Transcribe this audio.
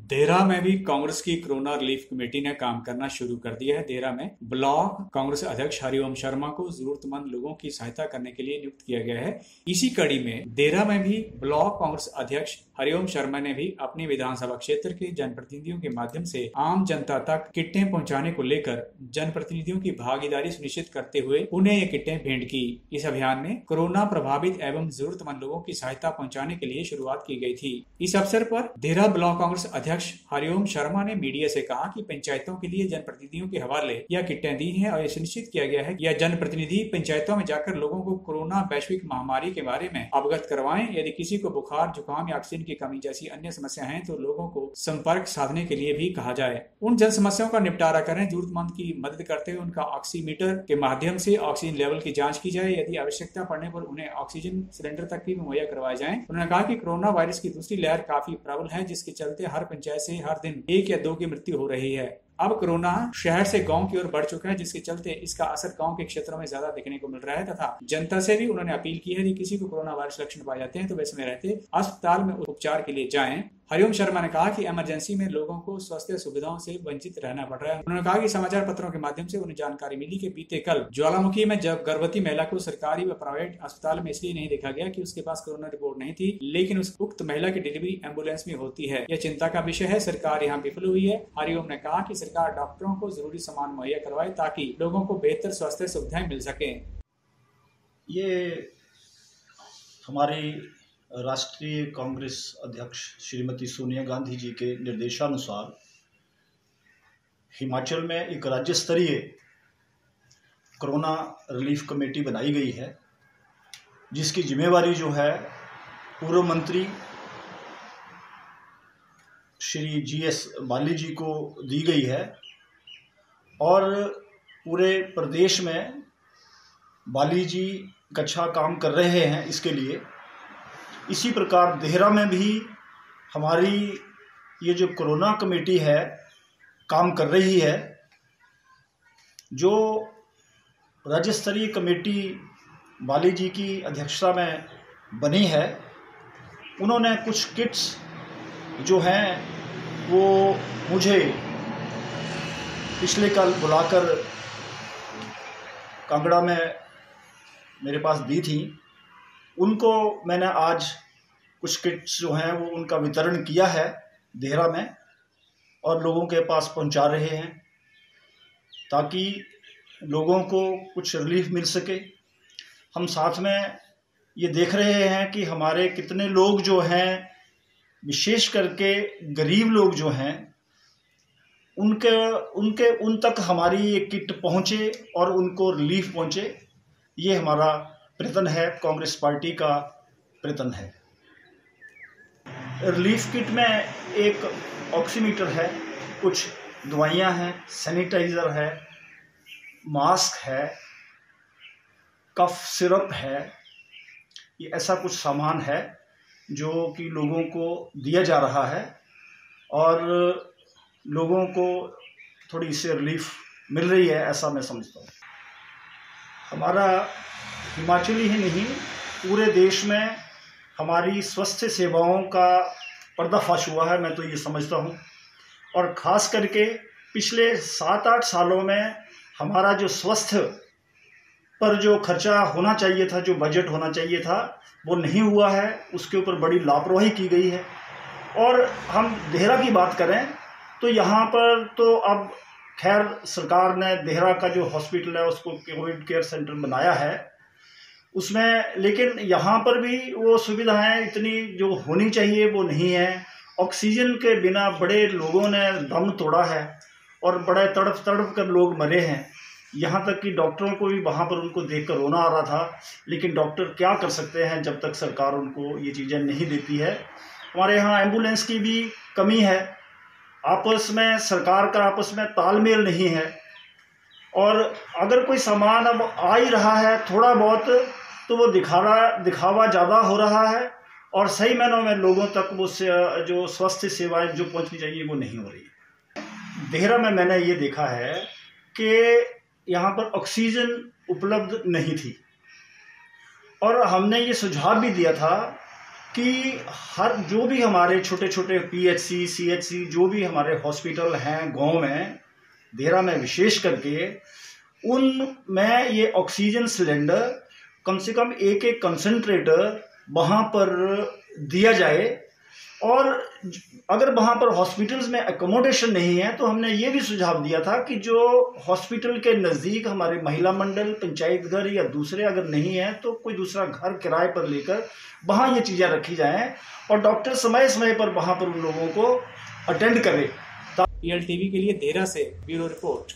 देहरा में भी कांग्रेस की कोरोना रिलीफ कमेटी ने काम करना शुरू कर दिया है। देहरा में ब्लॉक कांग्रेस अध्यक्ष हरिओम शर्मा को जरूरतमंद लोगों की सहायता करने के लिए नियुक्त किया गया है। इसी कड़ी में देहरा में भी ब्लॉक कांग्रेस अध्यक्ष हरिओम शर्मा ने भी अपने विधानसभा क्षेत्र के जनप्रतिनिधियों के माध्यम से आम जनता तक किटें पहुंचाने को लेकर जनप्रतिनिधियों की भागीदारी सुनिश्चित करते हुए उन्हें ये किटें भेंट की। इस अभियान में कोरोना प्रभावित एवं जरूरतमंद लोगों की सहायता पहुंचाने के लिए शुरुआत की गई थी। इस अवसर पर देहरा ब्लॉक कांग्रेस अध्यक्ष हरिओम शर्मा ने मीडिया से कहा कि पंचायतों के लिए जनप्रतिनिधियों के हवाले यह किटें दी हैं और यह सुनिश्चित किया गया है कि यह जनप्रतिनिधि पंचायतों में जाकर लोगों को कोरोना वैश्विक महामारी के बारे में अवगत करवाएं। यदि किसी को बुखार, जुकाम या ऑक्सीजन की कमी जैसी अन्य समस्या है तो लोगों को संपर्क साधने के लिए भी कहा जाए। उन जन समस्याओं का निपटारा करें। जरूरतमंद की मदद करते हुए उनका ऑक्सीमीटर के माध्यम से ऑक्सीजन लेवल की जांच की जाए। यदि आवश्यकता पड़ने पर उन्हें ऑक्सीजन सिलेंडर तक भी मुहैया करवाए जाएं। उन्होंने कहा कि कोरोना वायरस की दूसरी लहर काफी प्रबल है, जिसके चलते हर पंचायत से हर दिन 1 या 2 की मृत्यु हो रही है। अब कोरोना शहर से गांव की ओर बढ़ चुका है, जिसके चलते इसका असर गांव के क्षेत्रों में ज्यादा देखने को मिल रहा है तथा जनता से भी उन्होंने अपील की है कि किसी को कोरोना वायरस लक्षण पाए जाते हैं तो वे समय रहते अस्पताल में उपचार के लिए जाएं। हरिओम शर्मा ने कहा कि इमरजेंसी में लोगों को स्वास्थ्य सुविधाओं से वंचित रहना पड़ रहा है। उन्होंने कहा कि समाचार पत्रों के माध्यम से उन्हें जानकारी मिली कि बीते कल ज्वालामुखी में जब गर्भवती महिला को सरकारी व प्राइवेट अस्पताल में इसलिए नहीं देखा गया कि उसके पास कोरोना रिपोर्ट नहीं थी, लेकिन उस उक्त महिला की डिलीवरी एम्बुलेंस में होती है। यह चिंता का विषय है। सरकार यहाँ विफल हुई है। हरिओम ने कहा कि सरकार डॉक्टरों को जरूरी सामान मुहैया करवाए ताकि लोगों को बेहतर स्वास्थ्य सुविधाएं मिल सके। ये हमारी राष्ट्रीय कांग्रेस अध्यक्ष श्रीमती सोनिया गांधी जी के निर्देशानुसार हिमाचल में एक राज्य स्तरीय कोरोना रिलीफ कमेटी बनाई गई है, जिसकी जिम्मेवारी जो है पूर्व मंत्री श्री GS बाली जी को दी गई है और पूरे प्रदेश में बाली जी अच्छा काम कर रहे हैं इसके लिए। इसी प्रकार देहरा में भी हमारी ये जो कोरोना कमेटी है काम कर रही है। जो राज्य स्तरीय कमेटी बाली जी की अध्यक्षता में बनी है, उन्होंने कुछ किट्स जो हैं वो मुझे पिछले कल बुलाकर कांगड़ा में मेरे पास दी थी। उनको मैंने आज कुछ किट्स जो हैं वो उनका वितरण किया है देहरा में और लोगों के पास पहुंचा रहे हैं ताकि लोगों को कुछ रिलीफ मिल सके। हम साथ में ये देख रहे हैं कि हमारे कितने लोग जो हैं, विशेष करके गरीब लोग जो हैं, उन तक हमारी ये किट पहुंचे और उनको रिलीफ पहुंचे। ये हमारा प्रयत्न है, कांग्रेस पार्टी का प्रयत्न है। रिलीफ किट में एक ऑक्सीमीटर है, कुछ दवाइयाँ हैं, सैनिटाइज़र है, मास्क है, कफ सिरप है। ये ऐसा कुछ सामान है जो कि लोगों को दिया जा रहा है और लोगों को थोड़ी इससे रिलीफ मिल रही है, ऐसा मैं समझता हूँ। हमारा हिमाचल ही नहीं, पूरे देश में हमारी स्वास्थ्य सेवाओं का पर्दाफाश हुआ है, मैं तो ये समझता हूँ। और ख़ास करके पिछले 7-8 सालों में हमारा जो स्वास्थ्य पर जो खर्चा होना चाहिए था, जो बजट होना चाहिए था, वो नहीं हुआ है। उसके ऊपर बड़ी लापरवाही की गई है। और हम देहरा की बात करें तो यहाँ पर तो अब खैर सरकार ने देहरा का जो हॉस्पिटल है उसको कोविड केयर सेंटर बनाया है उसमें, लेकिन यहाँ पर भी वो सुविधाएं इतनी जो होनी चाहिए वो नहीं है। ऑक्सीजन के बिना बड़े लोगों ने दम तोड़ा है और बड़े तड़प तड़प कर लोग मरे हैं। यहाँ तक कि डॉक्टरों को भी वहाँ पर उनको देख कर रोना आ रहा था, लेकिन डॉक्टर क्या कर सकते हैं जब तक सरकार उनको ये चीज़ें नहीं देती है। हमारे यहाँ एम्बुलेंस की भी कमी है, आपस में सरकार का आपस में तालमेल नहीं है। और अगर कोई सामान अब आ ही रहा है थोड़ा बहुत, तो वो दिखावा ज़्यादा हो रहा है और सही मायनों में लोगों तक वो जो स्वास्थ्य सेवाएं जो पहुंचनी चाहिए वो नहीं हो रही है। देहरा में मैंने ये देखा है कि यहाँ पर ऑक्सीजन उपलब्ध नहीं थी और हमने ये सुझाव भी दिया था कि हर जो भी हमारे छोटे छोटे PHC CHC जो भी हमारे हॉस्पिटल हैं गांव में, देरा में विशेष करके, उनमें ये ऑक्सीजन सिलेंडर कम से कम एक कंसंट्रेटर वहाँ पर दिया जाए। और अगर वहाँ पर हॉस्पिटल्स में एकोमोडेशन नहीं है तो हमने ये भी सुझाव दिया था कि जो हॉस्पिटल के नज़दीक हमारे महिला मंडल, पंचायत घर या दूसरे अगर नहीं है तो कोई दूसरा घर किराए पर लेकर वहाँ ये चीज़ें रखी जाएं और डॉक्टर समय समय पर वहाँ पर उन लोगों को अटेंड करे। PLTV के लिए देरा से ब्यूरो रिपोर्ट।